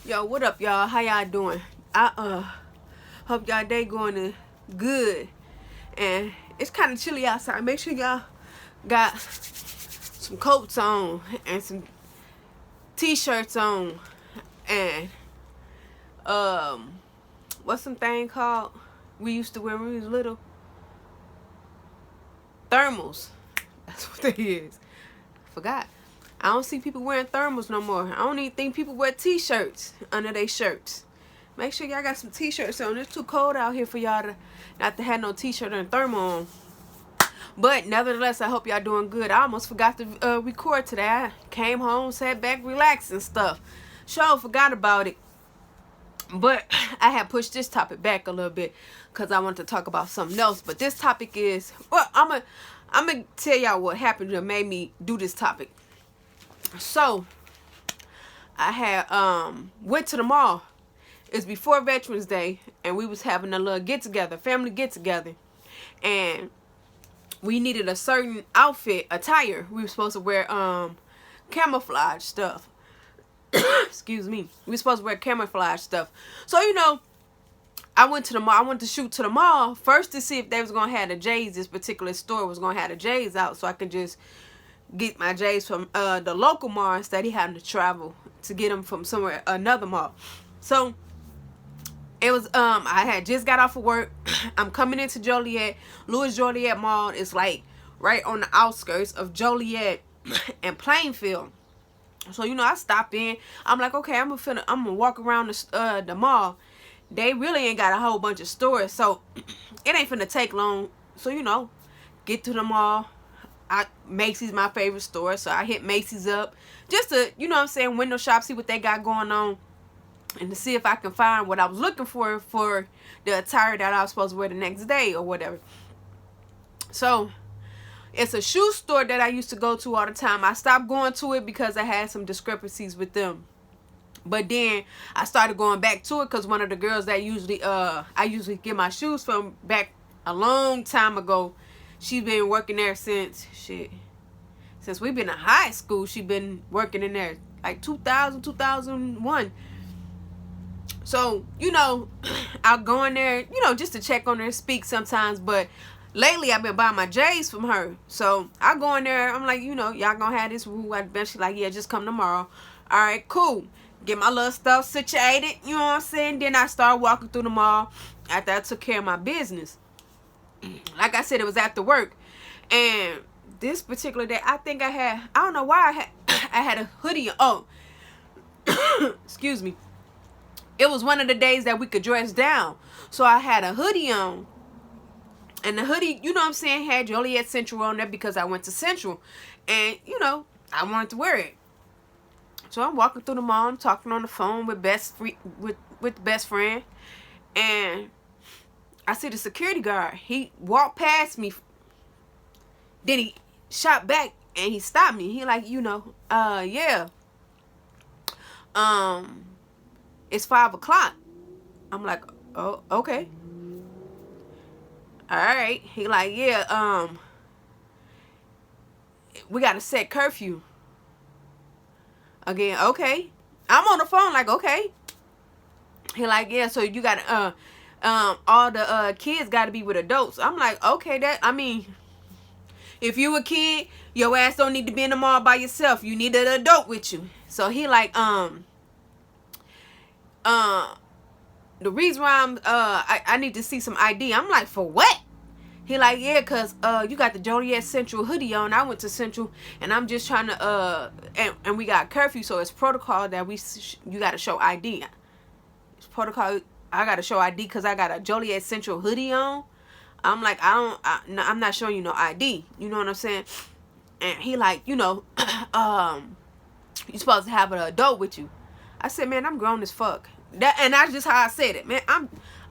Yo, what up, y'all? How y'all doing? I hope y'all day going good. And it's kind of chilly outside. Make sure y'all got some coats on and some t-shirts on and what's some thing called we used to wear when we was little? Thermals. That's what that is. Forgot. I don't see people wearing thermals no more. I don't even think people wear t-shirts under their shirts. Make sure y'all got some t-shirts on. It's too cold out here for y'all to not to have no t-shirt and thermal on. But nevertheless, I hope y'all doing good. I almost forgot to record today. I came home, sat back, relaxed and stuff. Sure, forgot about it. But I had pushed this topic back a little bit because I wanted to talk about something else. But this topic is, well, I'm gonna tell y'all what happened that made me do this topic. So I had went to the mall. It's before Veterans Day, and we was having a little get together, family get together, and we needed a certain outfit, attire. We were supposed to wear camouflage stuff. Excuse me. We were supposed to wear camouflage stuff. So I went to the mall. I went to shoot to the mall first to see if they was gonna have the J's. This particular store was gonna have the J's out, so I could just get my J's from the local mall instead of having to travel to get them from somewhere another mall. So it was I had just got off of work. I'm coming into Joliet. Louis Joliet Mall is like right on the outskirts of Joliet and Plainfield. So I stopped in. I'm like, okay, I'm gonna walk around the mall. They really ain't got a whole bunch of stores, so it ain't finna take long. So get to the mall. Macy's my favorite store, so I hit Macy's up just to window shop, see what they got going on, and to see if I can find what I was looking for the attire that I was supposed to wear the next day or whatever. So it's a shoe store that I used to go to all the time. I stopped going to it because I had some discrepancies with them. But then I started going back to it because one of the girls that I usually get my shoes from back a long time ago, she's been working there since we've been in high school. She's been working in there like 2000, 2001. So, I'll go in there, just to check on her and speak sometimes. But lately, I've been buying my J's from her. So, I go in there. I'm like, y'all gonna have this rule. She's like, yeah, just come tomorrow. All right, cool. Get my little stuff situated. You know what I'm saying? Then I start walking through the mall after I took care of my business. Like I said, it was after work. And this particular day, I think I don't know why I had a hoodie. Oh, excuse me. It was one of the days that we could dress down. So I had a hoodie on. And the hoodie, had Joliet Central on there because I went to Central. And, I wanted to wear it. So I'm walking through the mall. I'm talking on the phone with best friend. And I see the security guard. He walked past me. Then he shot back and he stopped me. He like, yeah. It's 5 o'clock. I'm like, oh, okay. All right. He like, yeah, we got to set curfew. Again, okay. I'm on the phone like, okay. He like, yeah, so you got to, all the kids got to be with adults. I'm like, okay, if you a kid, your ass don't need to be in the mall by yourself. You need an adult with you. So he like, the reason why I need to see some ID. I'm like, for what? He like, yeah, cause you got the Joliet Central hoodie on. I went to Central, and I'm just trying to and we got curfew, so it's protocol that you got to show ID. It's protocol. I got to show ID because I got a Joliet Central hoodie on. I'm like, I'm not showing you no ID. You know what I'm saying? And he like, you supposed to have an adult with you. I said, man, I'm grown as fuck. And that's just how I said it, man.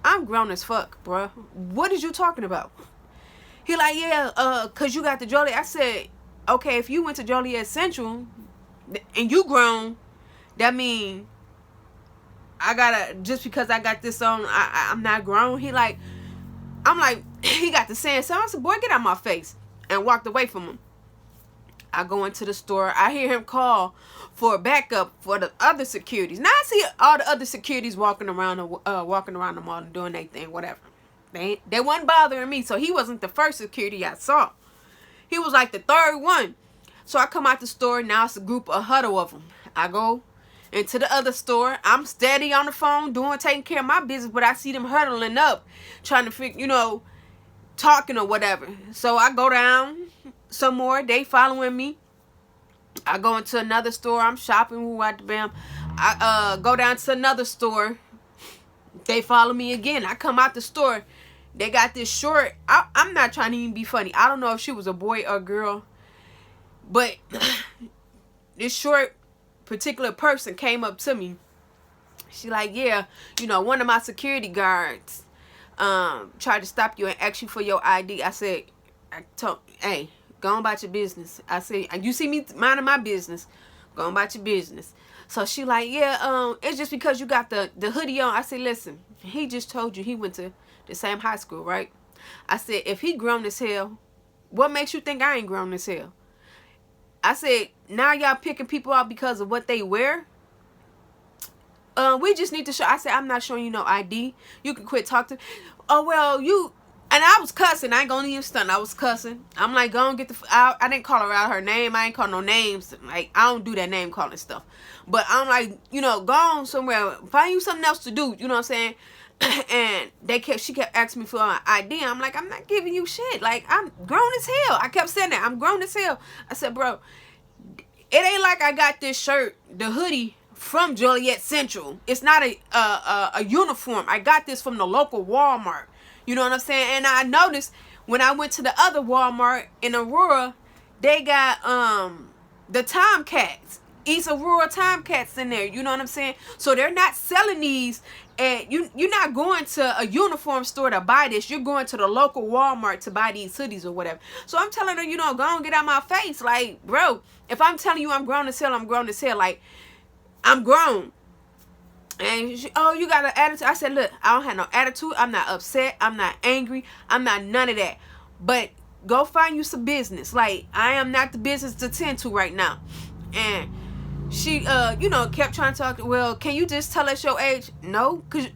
I'm grown as fuck, bro. What is you talking about? He like, yeah, cause you got the Joliet. I said, okay, if you went to Joliet Central and you grown, that mean just because I got this on, I'm not grown. He like, I'm like, he got the saying, so I said, boy, get out my face, and walked away from him. I go into the store. I hear him call for backup for the other securities. Now I see all the other securities walking around the mall and doing their thing, whatever. They wasn't bothering me, so he wasn't the first security I saw. He was like the third one. So I come out the store. Now it's a huddle of them. I go into the other store. I'm steady on the phone, taking care of my business, but I see them huddling up, trying to figure, talking or whatever. So I go down some more. They following me. I go into another store. I'm shopping. I go down to another store. They follow me again. I come out the store. They got this short. I'm not trying to even be funny. I don't know if she was a boy or a girl, but this short particular person came up to me. She like, yeah, one of my security guards tried to stop you and ask you for your ID. I told, hey, go on about your business. I said, you see me minding my business, go on about your business. So she like, yeah, it's just because you got the hoodie on. I said, listen, he just told you he went to the same high school, right? I said, if he grown as hell, what makes you think I ain't grown as hell? I said, now y'all picking people out because of what they wear? We just need to show. I said, I'm not showing you no ID. You can quit talking. Oh, well, you. And I was cussing. I ain't gonna even stunt. I was cussing. I'm like, go and get the. I didn't call her out her name. I ain't call no names. Like, I don't do that name calling stuff. But I'm like, go on somewhere. Find you something else to do. You know what I'm saying? And she kept asking me for my ID. I'm like, I'm not giving you shit. Like, I'm grown as hell. I kept saying that. I'm grown as hell. I said, bro, it ain't like I got this shirt, the hoodie, from Joliet Central. It's not a uniform. I got this from the local Walmart. You know what I'm saying? And I noticed when I went to the other Walmart in Aurora, they got the Tomcats. East Aurora Tomcats in there. You know what I'm saying? So they're not selling these. And you're not going to a uniform store to buy this. You're going to the local Walmart to buy these hoodies or whatever. So I'm telling her, go and get out my face. Like, bro, if I'm telling you I'm grown as hell, I'm grown as hell. Like, I'm grown. And she, oh, you got an attitude. I said, look, I don't have no attitude. I'm not upset. I'm not angry. I'm not none of that. But go find you some business. Like, I am not the business to tend to right now. And she, kept trying to talk. Well, can you just tell us your age? No, because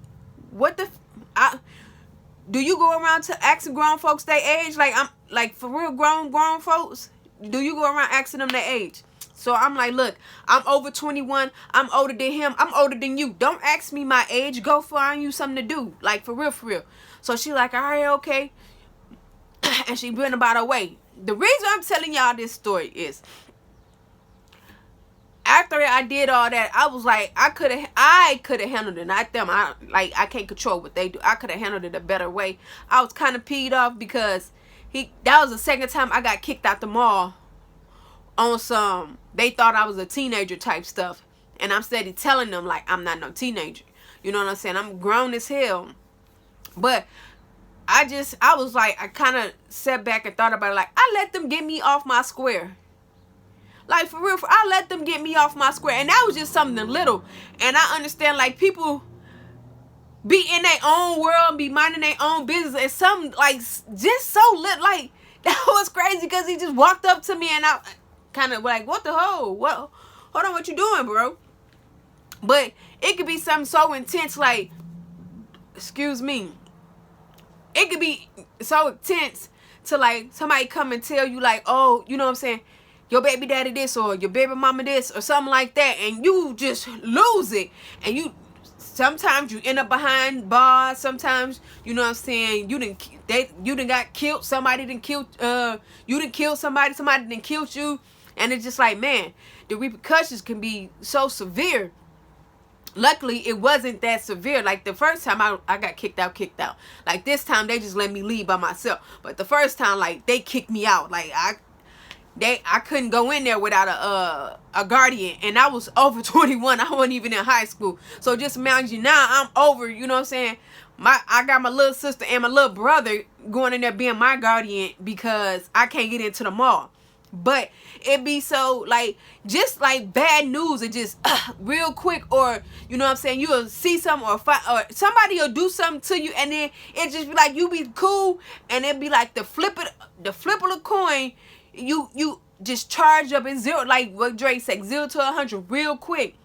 do you go around to asking grown folks their age? Like, I'm like, for real grown folks? Do you go around asking them their age? So I'm like, look, I'm over 21. I'm older than him. I'm older than you. Don't ask me my age. Go find you something to do. Like, for real, for real. So she like, all right, okay. And she went about her way. The reason I'm telling y'all this story is, after I did all that, I was like, I could have handled it. Not them. I can't control what they do. I could have handled it a better way. I was kind of peed off because that was the second time I got kicked out the mall on some, they thought I was a teenager type stuff. And I'm steady telling them, like, I'm not no teenager. You know what I'm saying? I'm grown as hell. But I was like, I kind of sat back and thought about it. Like, I let them get me off my square. Like, for real, I let them get me off my square. And that was just something little. And I understand, like, people be in their own world, be minding their own business. And some, like, just so lit. Like, that was crazy because he just walked up to me and I kind of like, what the hell? What? Hold on, what you doing, bro? But it could be something so intense, like, excuse me. It could be so intense to, like, somebody come and tell you, like, oh, you know what I'm saying? Your baby daddy this or your baby mama this or something like that, and you just lose it. And sometimes you end up behind bars. Sometimes, you know what I'm saying, you done got killed. Somebody done killed, you done killed somebody. Somebody done killed you. And it's just like, man, the repercussions can be so severe. Luckily, it wasn't that severe. Like, the first time I got kicked out. Like, this time, they just let me leave by myself. But the first time, like, they kicked me out. Like, I couldn't go in there without a guardian. And I was over 21. I wasn't even in high school. So just imagine now I'm over, you know what I'm saying? I got my little sister and my little brother going in there being my guardian because I can't get into the mall. But it be so, like, just like bad news. It just real quick, or you know what I'm saying, you'll see something or somebody will do something to you, and then it just be like you be cool, and it be like the flip of the coin. You just charge up in zero, like what Drake said, 0 to 100 real quick.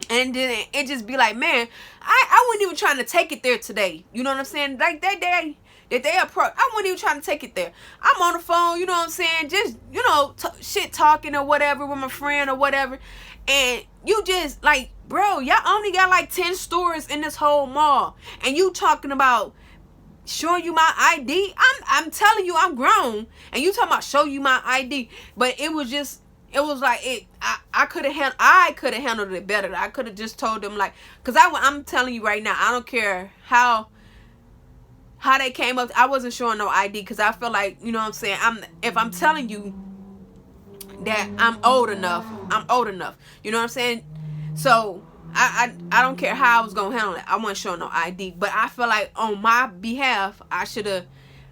And then it just be like, man, I wasn't even trying to take it there today. You know what I'm saying? Like that day that they approach, I wasn't even trying to take it there. I'm on the phone, you know what I'm saying? Just, you know, shit talking or whatever with my friend or whatever. And you just like, bro, y'all only got like 10 stores in this whole mall. And you talking about showing you my ID? I'm telling you, I'm grown. And you talking about show you my ID. But it was just, it was like I could have handled it better. I could have just told them, like, because I'm telling you right now, I don't care how they came up. I wasn't showing no ID because I feel like, you know what I'm saying, if I'm telling you that I'm old enough, you know what I'm saying. So I don't care how I was gonna handle it. I wasn't showing no ID, but I feel like on my behalf I should have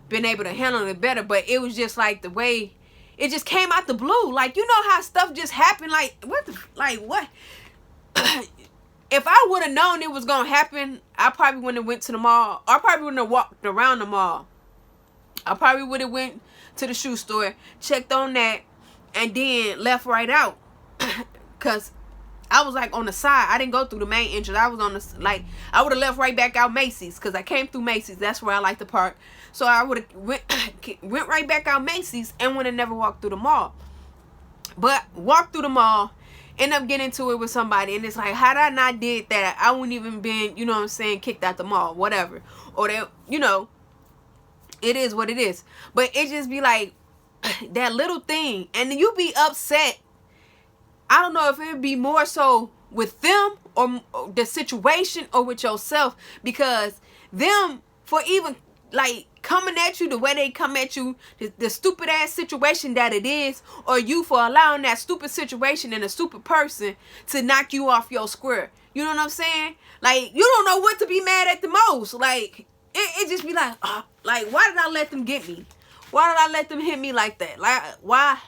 been able to handle it better. But it was just like the way it just came out the blue. Like, you know how stuff just happened? Like, what? If I would have known it was going to happen, I probably wouldn't have went to the mall. I probably wouldn't have walked around the mall. I probably would have went to the shoe store, checked on that, and then left right out. Because I was, like, on the side. I didn't go through the main entrance. I was on the, like, I would have left right back out Macy's. Because I came through Macy's. That's where I like to park. So I would have went right back out Macy's and would have never walked through the mall. But walked through the mall, end up getting into it with somebody, and it's like, had I not did that, I wouldn't even been, you know what I'm saying, kicked out the mall, whatever. Or they, you know, it is what it is. But it just be like that little thing, and then you be upset. I don't know if it would be more so with them or the situation or with yourself, because them for even like coming at you the way they come at you, the stupid ass situation that it is, or you for allowing that stupid situation and a stupid person to knock you off your square. You know what I'm saying? Like, you don't know what to be mad at the most. Like, it just be like, like, why did I let them get me? Why did I let them hit me like that? Like, why?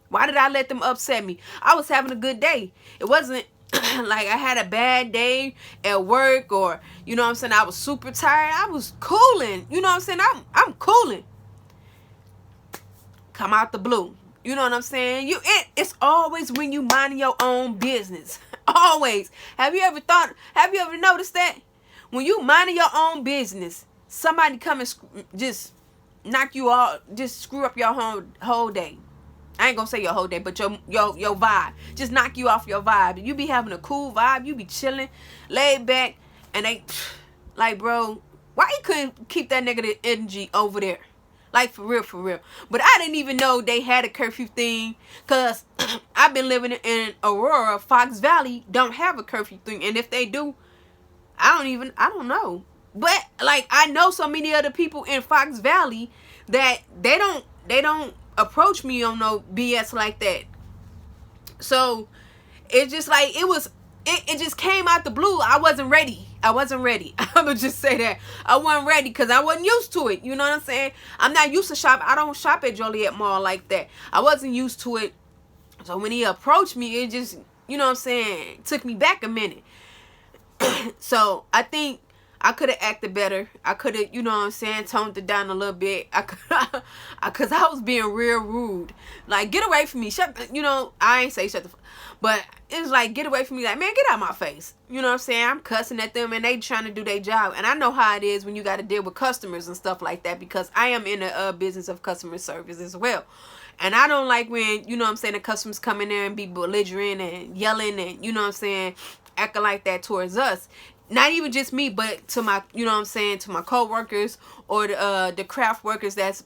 Why did I let them upset me? I was having a good day. It wasn't like I had a bad day at work, or, you know what I'm saying, I was super tired. I was cooling. You know what I'm saying? I'm cooling. Come out the blue. You know what I'm saying? It's always when you minding your own business. Always. Have you ever noticed that? When you minding your own business, somebody come and just knock you all, just screw up your whole day. I ain't gonna say your whole day, but your vibe. Just knock you off your vibe. You be having a cool vibe. You be chilling, laid back, and they, like, bro, why you couldn't keep that negative energy over there? Like, for real. But I didn't even know they had a curfew thing, because I've been living in Aurora. Fox Valley don't have a curfew thing. And if they do, I don't know. But, like, I know so many other people in Fox Valley that they don't approach me on no BS like that. So it's just like it just came out the blue. I wasn't ready. I'ma just say that I wasn't ready because I wasn't used to it. You know what I'm saying? I'm not used to shop. I don't shop at Joliet Mall like that. I wasn't used to it. So when he approached me, it just, you know what I'm saying, took me back a minute. So I think I could have acted better. I could have, you know what I'm saying, toned it down a little bit. Because I was being real rude. Like, get away from me. You know, I ain't say shut the fuck. But it's like, get away from me. Like, man, get out of my face. You know what I'm saying? I'm cussing at them and they trying to do their job. And I know how it is when you got to deal with customers and stuff like that, because I am in the business of customer service as well. And I don't like when, you know what I'm saying, the customers come in there and be belligerent and yelling and, you know what I'm saying, acting like that towards us. Not even just me, but to my, you know what I'm saying, to my co-workers or the craft workers that's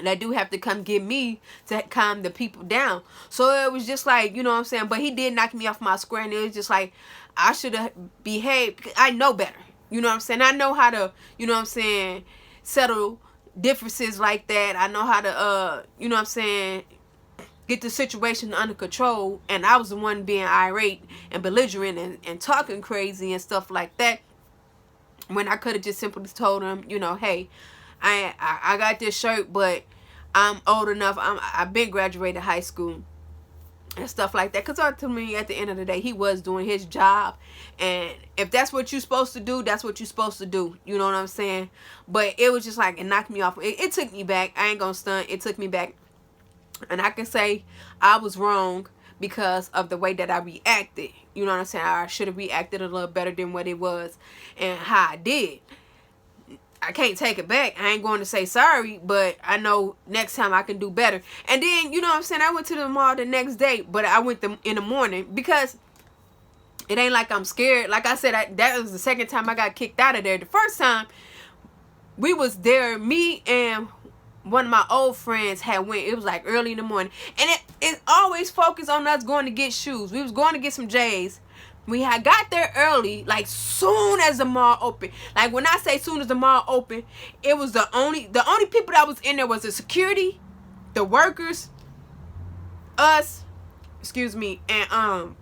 that do have to come get me to calm the people down. So it was just like, you know what I'm saying, but he did knock me off my square, and it was just like, I should have behaved. I know better. You know what I'm saying? I know how to, you know what I'm saying, settle differences like that. I know how to, you know what I'm saying, get the situation under control. And I was the one being irate and belligerent and talking crazy and stuff like that, when I could have just simply told him, you know, hey, I got this shirt, but I'm old enough. I've been graduated high school and stuff like that. Because ultimately, at the end of the day, he was doing his job. And if that's what you're supposed to do, that's what you're supposed to do. You know what I'm saying? But it was just like, it knocked me off. It took me back. I ain't gonna stunt. It took me back And I can say I was wrong because of the way that I reacted. You know what I'm saying? I should have reacted a little better than what it was and how I did. I can't take it back. I ain't going to say sorry, but I know next time I can do better. And then, you know what I'm saying, I went to the mall the next day, but I went in the morning because it ain't like I'm scared. Like I said, that was the second time I got kicked out of there. The first time we was there, me and one of my old friends had went. It was like early in the morning, and it always focused on us going to get shoes. We was going to get some J's. We had got there early, like soon as the mall opened. Like when I say soon as the mall opened, it was the only people that was in there was the security, the workers, us, excuse me, and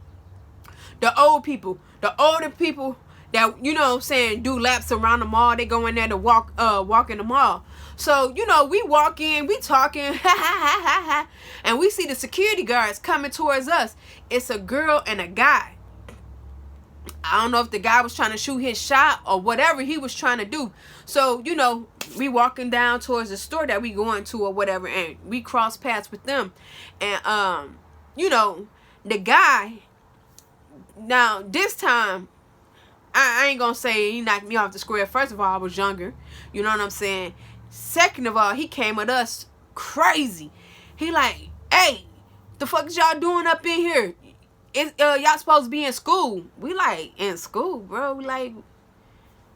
the old people, the older people that, you know what I'm saying, do laps around the mall. They go in there to walk in the mall. So, you know, we walk in, we talking, ha ha ha ha ha, and we see the security guards coming towards us. It's a girl and a guy. I don't know if the guy was trying to shoot his shot or whatever he was trying to do. So, you know, we walking down towards the store that we going to or whatever, and we cross paths with them. And, you know, the guy, now, this time, I ain't gonna say he knocked me off the square. First of all, I was younger. You know what I'm saying? Second of all, he came at us crazy. He like, hey, the fuck is y'all doing up in here? Y'all supposed to be in school. We like, in school, bro. Like,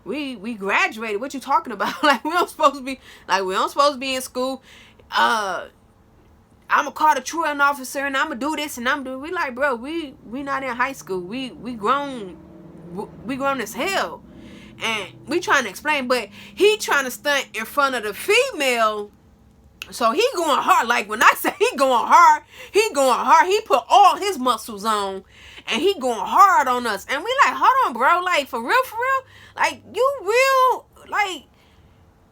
we graduated. What you talking about? Like, we don't supposed to be in school. I'm gonna call the truant officer and I'm gonna do this and we like, bro, we not in high school. We grown as hell. And we trying to explain, but he trying to stunt in front of the female. So he going hard. Like when I say he going hard, he going hard. He put all his muscles on and he going hard on us. And we like, hold on, bro. Like, for real? Like, you real? Like,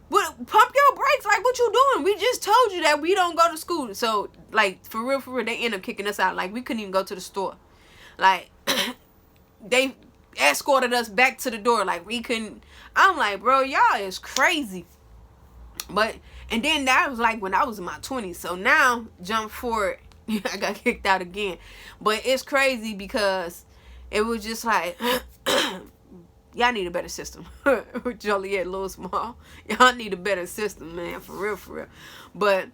pump your brakes. Like, what you doing? We just told you that we don't go to school. So, like, for real, they end up kicking us out. Like, we couldn't even go to the store. Like, they escorted us back to the door. Like, we couldn't. I'm like, bro, y'all is crazy. But, and then that was like when I was in my 20s. So now, jump forward, I got kicked out again. But it's crazy because it was just like, y'all need a better system. Joliet, Little Small. Y'all need a better system, man. For real. But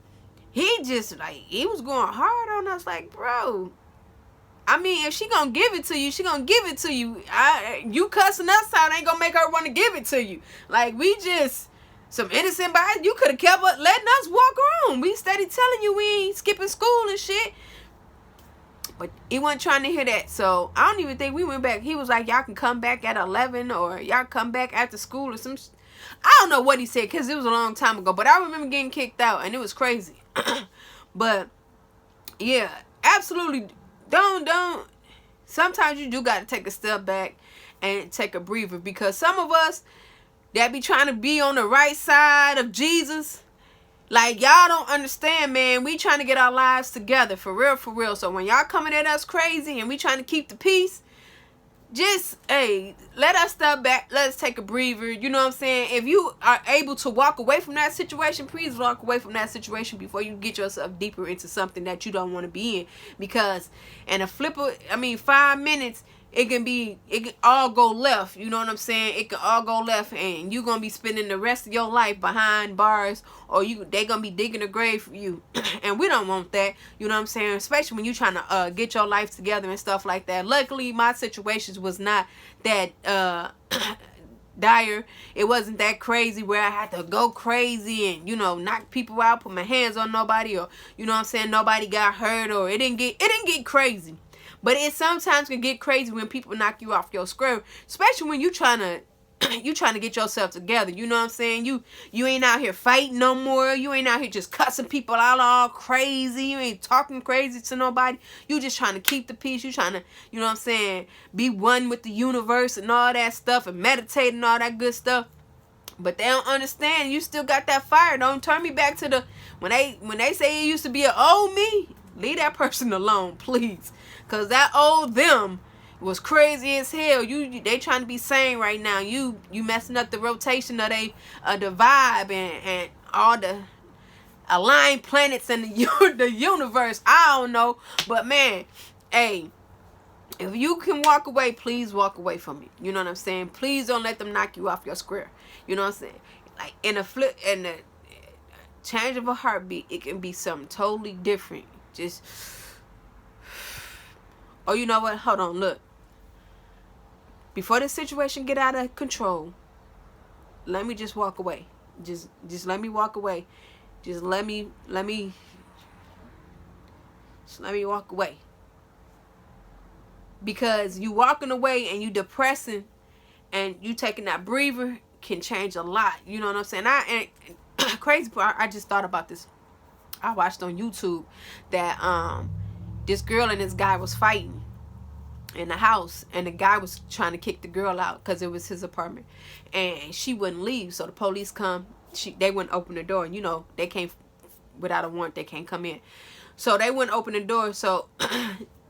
he just, like, he was going hard on us. Like, bro, I mean, if she gonna give it to you, she gonna give it to you. You cussing us out ain't gonna make her want to give it to you. Like, we just some innocent guys. You could have kept letting us walk on. We steady telling you we ain't skipping school and shit. But he wasn't trying to hear that. So I don't even think we went back. He was like, y'all can come back at 11 or y'all come back after school or some I don't know what he said because it was a long time ago. But I remember getting kicked out and it was crazy. But yeah, absolutely. Don't. Sometimes you do got to take a step back and take a breather, because some of us that be trying to be on the right side of Jesus, like, y'all don't understand, man. We trying to get our lives together, for real. So when y'all coming at us crazy and we trying to keep the peace, just, hey, let us step back. Let's take a breather. You know what I'm saying? If you are able to walk away from that situation, please walk away from that situation before you get yourself deeper into something that you don't want to be in. Because in a 5 minutes, it can all go left. You know what I'm saying? It can all go left, and you're going to be spending the rest of your life behind bars, or they going to be digging a grave for you. And we don't want that. You know what I'm saying? Especially when you're trying to get your life together and stuff like that. Luckily, my situations was not that dire. It wasn't that crazy where I had to go crazy and, you know, knock people out, put my hands on nobody, or, you know what I'm saying, nobody got hurt, or it didn't get crazy. But it sometimes can get crazy when people knock you off your square, especially when you trying to get yourself together. You know what I'm saying? You ain't out here fighting no more. You ain't out here just cussing people out all crazy. You ain't talking crazy to nobody. You just trying to keep the peace. You trying to, you know what I'm saying, be one with the universe and all that stuff, and meditate and all that good stuff. But they don't understand. You still got that fire. Don't turn me back to the when they say it used to be an old me. Leave that person alone, please. Because that old them was crazy as hell. They trying to be sane right now. You messing up the rotation of the vibe and all the align planets in the universe. I don't know. But man, hey, if you can walk away, please walk away from it. You know what I'm saying? Please don't let them knock you off your square. You know what I'm saying? Like in a change of a heartbeat, it can be something totally different. Just, oh, you know what? Hold on, look. Before this situation get out of control, let me just walk away. Just let me walk away. Just let me walk away. Because you walking away and you depressing and you taking that breather can change a lot. You know what I'm saying? Crazy part, I just thought about this. I watched on YouTube that this girl and this guy was fighting in the house, and the guy was trying to kick the girl out because it was his apartment, and she wouldn't leave. So the police come. They wouldn't open the door, and you know they can't, without a warrant, they can't come in. So they wouldn't open the door. So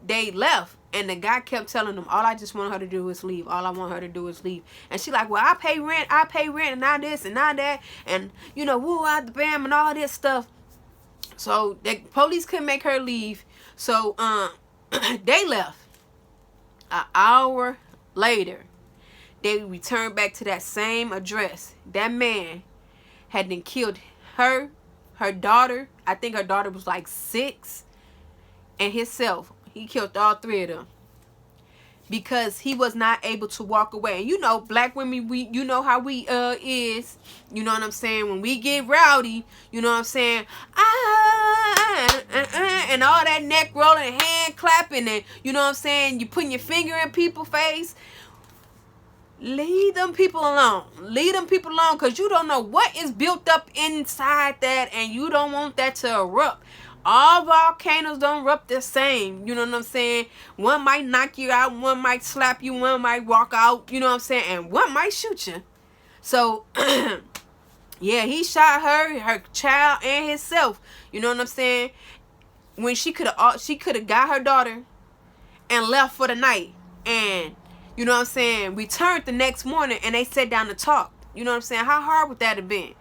they left, and the guy kept telling them, all I just want her to do is leave. All I want her to do is leave. And she like, well, I pay rent, and now this and now that, and you know, woo out the bam and all this stuff. So the police couldn't make her leave. So they left. An hour later, they returned back to that same address. That man had then killed her daughter. I think her daughter was like 6, and himself. He killed all 3 of them because he was not able to walk away. And you know, black women, you know how we is. You know what I'm saying? When we get rowdy, you know what I'm saying? And all that neck rolling, hand clapping, and you know what I'm saying? You putting your finger in people's face. Leave them people alone. Leave them people alone, because you don't know what is built up inside that, and you don't want that to erupt. All volcanoes don't erupt the same. You know what I'm saying? One might knock you out, one might slap you, one might walk out, you know what I'm saying? And one might shoot you. So, yeah, he shot her child, and himself. You know what I'm saying? When she could have got her daughter and left for the night. And, you know what I'm saying, returned the next morning, and they sat down to talk. You know what I'm saying? How hard would that have been?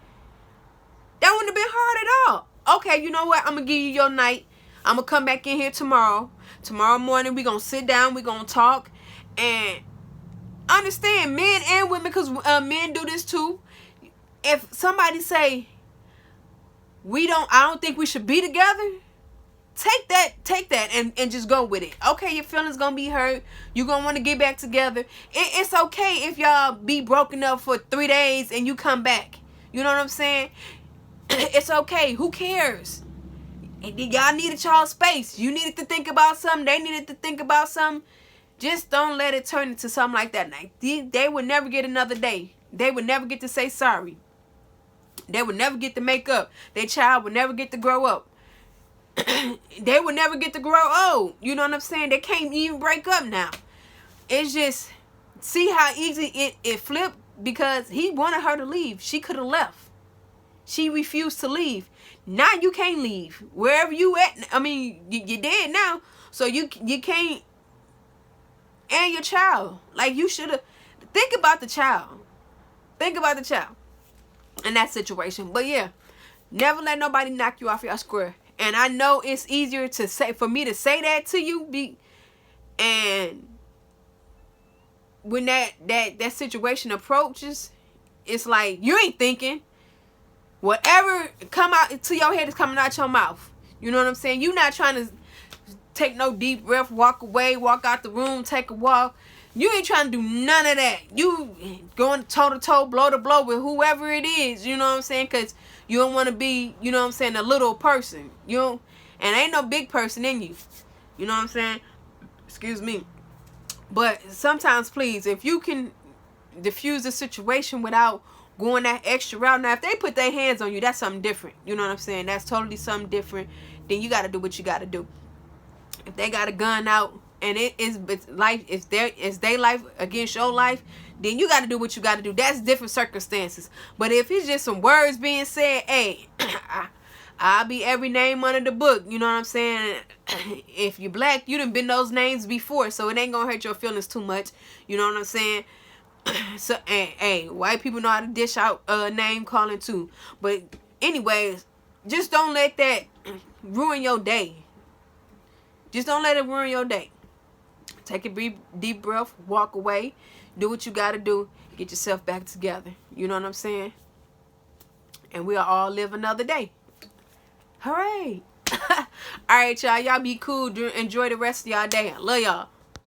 That wouldn't have been hard at all. Okay, you know what? I'm going to give you your night. I'm going to come back in here tomorrow. Tomorrow morning, we're going to sit down. We're going to talk. And understand, men and women, because men do this too. If somebody say, I don't think we should be together, take that and just go with it. Okay, your feelings going to be hurt. You're going to want to get back together. It's okay if y'all be broken up for 3 days and you come back. You know what I'm saying? It's okay. Who cares? Y'all needed y'all space. You needed to think about something. They needed to think about something. Just don't let it turn into something like that. Like, they would never get another day. They would never get to say sorry. They would never get to make up. Their child would never get to grow up. They would never get to grow old. You know what I'm saying? They can't even break up now. It's just, see how easy it flipped, because he wanted her to leave. She could have left. She refused to leave. Now you can't leave. Wherever you at, I mean, you're dead now. So you can't. And your child. Like, you should have. Think about the child. Think about the child in that situation. But yeah, never let nobody knock you off your square. And I know it's easier to say, for me to say that to you, and when that situation approaches, it's like you ain't thinking. Whatever come out to your head is coming out your mouth. You know what I'm saying? You're not trying to take no deep breath, walk away, walk out the room, take a walk. You ain't trying to do none of that. You going toe to toe, blow to blow with whoever it is. You know what I'm saying? Because you don't want to be, you know what I'm saying, a little person. You know, and ain't no big person in you. You know what I'm saying? Excuse me. But sometimes, please, if you can diffuse the situation without going that extra route. Now, if they put their hands on you, that's something different. You know what I'm saying? That's totally something different. Then you got to do what you got to do. If they got a gun out and it's life, it's their life against your life, then you got to do what you got to do. That's different circumstances. But if it's just some words being said, hey, I'll be every name under the book. You know what I'm saying? If you're black, you done been those names before, so it ain't gonna hurt your feelings too much. You know what I'm saying? So, hey, white people know how to dish out name calling too. But anyways, just don't let that ruin your day. Just don't let it ruin your day. Take a deep breath, walk away, do what you got to do, get yourself back together. You know what I'm saying? And we'll all live another day. Hooray. All right, y'all. Y'all be cool. Enjoy the rest of y'all day. I love y'all.